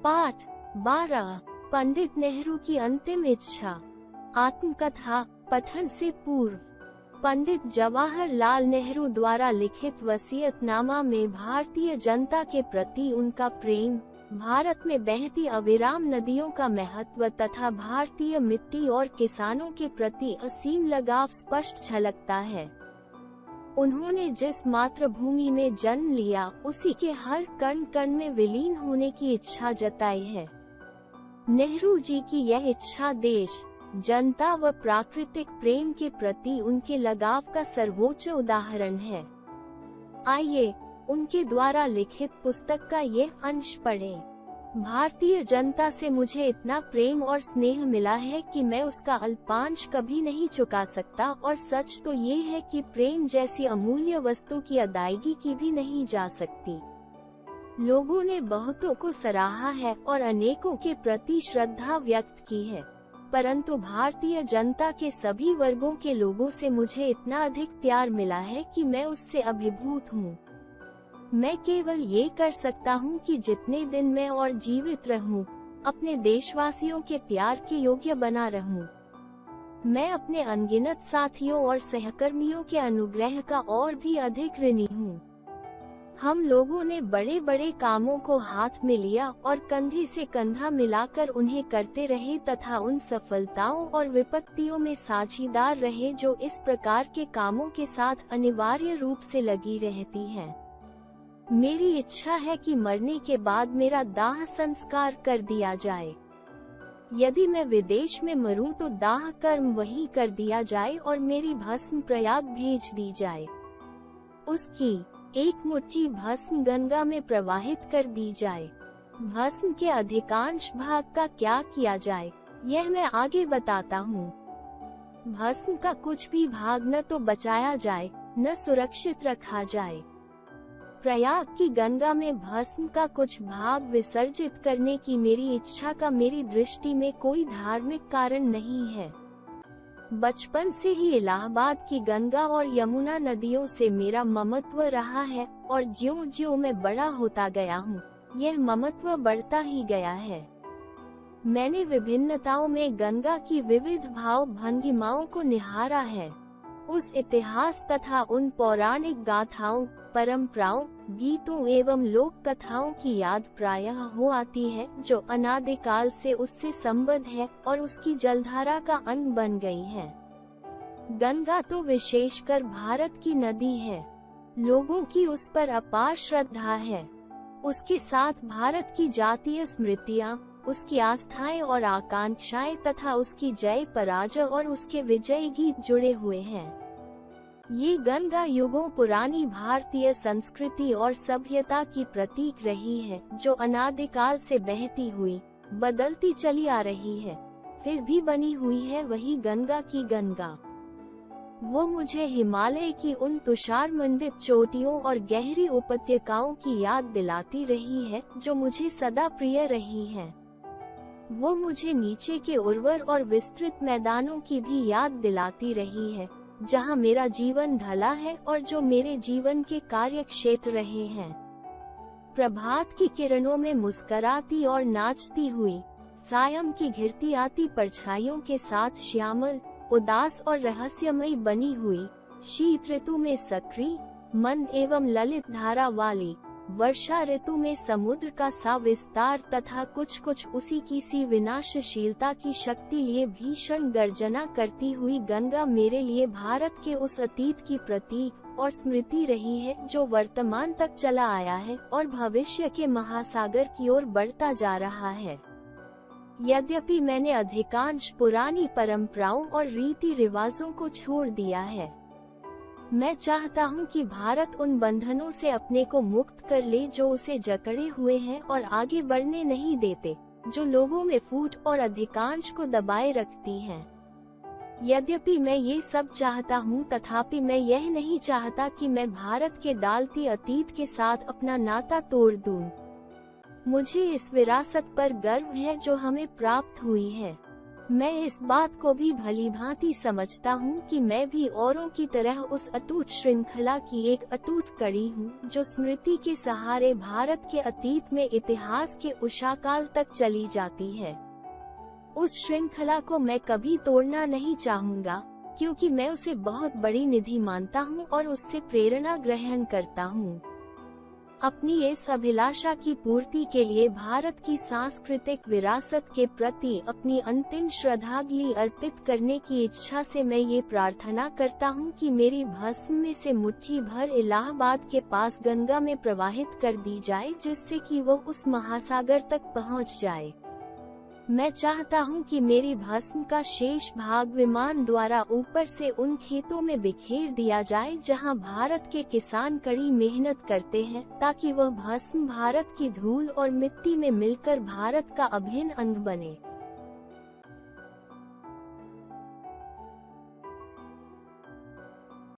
पाठ 12 पंडित नेहरू की अंतिम इच्छा। आत्मकथा पठन से पूर्व। पंडित जवाहरलाल नेहरू द्वारा लिखित वसीयतनामा में भारतीय जनता के प्रति उनका प्रेम, भारत में बहती अविराम नदियों का महत्व तथा भारतीय मिट्टी और किसानों के प्रति असीम लगाव स्पष्ट झलकता है। उन्होंने जिस मातृभूमि में जन्म लिया, उसी के हर कण कण में विलीन होने की इच्छा जताई है। नेहरू जी की यह इच्छा देश, जनता व प्राकृतिक प्रेम के प्रति उनके लगाव का सर्वोच्च उदाहरण है। आइए उनके द्वारा लिखित पुस्तक का ये अंश पढ़ें। भारतीय जनता से मुझे इतना प्रेम और स्नेह मिला है कि मैं उसका अल्पांश कभी नहीं चुका सकता, और सच तो ये है कि प्रेम जैसी अमूल्य वस्तु की अदायगी की भी नहीं जा सकती। लोगों ने बहुतों को सराहा है और अनेकों के प्रति श्रद्धा व्यक्त की है, परंतु भारतीय जनता के सभी वर्गों के लोगों से मुझे इतना अधिक प्यार मिला है कि मैं उससे अभिभूत हूँ। मैं केवल ये कर सकता हूँ कि जितने दिन मैं और जीवित रहूँ, अपने देशवासियों के प्यार के योग्य बना रहूँ। मैं अपने अनगिनत साथियों और सहकर्मियों के अनुग्रह का और भी अधिक ऋणी हूँ। हम लोगों ने बड़े बड़े कामों को हाथ में लिया और कंधे से कंधा मिलाकर उन्हें करते रहे तथा उन सफलताओं और विपत्तियों में साझीदार रहे जो इस प्रकार के कामों के साथ अनिवार्य रूप से लगी रहती है। मेरी इच्छा है कि मरने के बाद मेरा दाह संस्कार कर दिया जाए। यदि मैं विदेश में मरूं तो दाह कर्म वहीं कर दिया जाए और मेरी भस्म प्रयाग भेज दी जाए। उसकी एक मुट्ठी भस्म गंगा में प्रवाहित कर दी जाए। भस्म के अधिकांश भाग का क्या किया जाए, यह मैं आगे बताता हूँ। भस्म का कुछ भी भाग न तो बचाया जाए, न सुरक्षित रखा जाए। प्रयाग की गंगा में भस्म का कुछ भाग विसर्जित करने की मेरी इच्छा का मेरी दृष्टि में कोई धार्मिक कारण नहीं है। बचपन से ही इलाहाबाद की गंगा और यमुना नदियों से मेरा ममत्व रहा है, और ज्यों-ज्यों मैं बड़ा होता गया हूँ, यह ममत्व बढ़ता ही गया है। मैंने विभिन्नताओं में गंगा की विविध भाव भंगिमाओं को निहारा है। उस इतिहास तथा उन पौराणिक गाथाओं, परंपराओं, गीतों एवं लोक कथाओं की याद प्रायः हो आती है, जो अनादिकाल से उससे संबद्ध है और उसकी जलधारा का अंग बन गई है। गंगा तो विशेषकर भारत की नदी है। लोगों की उस पर अपार श्रद्धा है। उसके साथ भारत की जातीय स्मृतियाँ, उसकी आस्थाएं और आकांक्षाएं तथा उसकी जय पराजय और उसके विजय गीत जुड़े हुए हैं। ये गंगा युगों पुरानी भारतीय संस्कृति और सभ्यता की प्रतीक रही है, जो अनादिकाल से बहती हुई, बदलती चली आ रही है, फिर भी बनी हुई है वही गंगा की गंगा। वो मुझे हिमालय की उन तुषार मंडित चोटियों और गहरी उपत्यकाओं की याद दिलाती रही है, जो मुझे सदा प्रिय रही है। वो मुझे नीचे के उर्वर और विस्तृत मैदानों की भी याद दिलाती रही है, जहाँ मेरा जीवन ढला है और जो मेरे जीवन के कार्य क्षेत्र रहे हैं। प्रभात की किरणों में मुस्कराती और नाचती हुई, सायं की घिरती आती परछाइयों के साथ श्यामल, उदास और रहस्यमयी बनी हुई, शीत ऋतु में सक्रिय, मंद एवं ललित धारा वाली, वर्षा ऋतु में समुद्र का सा विस्तार तथा कुछ कुछ उसी की सी विनाशशीलता की शक्ति लिए भीषण गर्जना करती हुई गंगा मेरे लिए भारत के उस अतीत की प्रतीक और स्मृति रही है, जो वर्तमान तक चला आया है और भविष्य के महासागर की ओर बढ़ता जा रहा है। यद्यपि मैंने अधिकांश पुरानी परंपराओं और रीति रिवाजों को छोड़ दिया है, मैं चाहता हूं कि भारत उन बंधनों से अपने को मुक्त कर ले जो उसे जकड़े हुए हैं और आगे बढ़ने नहीं देते, जो लोगों में फूट और अधिकांश को दबाए रखती हैं। यद्यपि मैं ये सब चाहता हूं, तथापि मैं यह नहीं चाहता कि मैं भारत के डालती अतीत के साथ अपना नाता तोड़ दूं। मुझे इस विरासत पर गर्व है जो हमें प्राप्त हुई है। मैं इस बात को भी भलीभांति समझता हूँ कि मैं भी औरों की तरह उस अटूट श्रृंखला की एक अटूट कड़ी हूँ जो स्मृति के सहारे भारत के अतीत में इतिहास के उषाकाल तक चली जाती है। उस श्रृंखला को मैं कभी तोड़ना नहीं चाहूँगा, क्योंकि मैं उसे बहुत बड़ी निधि मानता हूँ और उससे प्रेरणा ग्रहण करता हूँ। अपनी इस अभिलाषा की पूर्ति के लिए भारत की सांस्कृतिक विरासत के प्रति अपनी अंतिम श्रद्धांजलि अर्पित करने की इच्छा से मैं ये प्रार्थना करता हूँ कि मेरी भस्म में से मुट्ठी भर इलाहाबाद के पास गंगा में प्रवाहित कर दी जाए, जिससे कि वो उस महासागर तक पहुँच जाए। मैं चाहता हूं कि मेरी भस्म का शेष भाग विमान द्वारा ऊपर से उन खेतों में बिखेर दिया जाए जहां भारत के किसान कड़ी मेहनत करते हैं, ताकि वह भस्म भारत की धूल और मिट्टी में मिलकर भारत का अभिन्न अंग बने।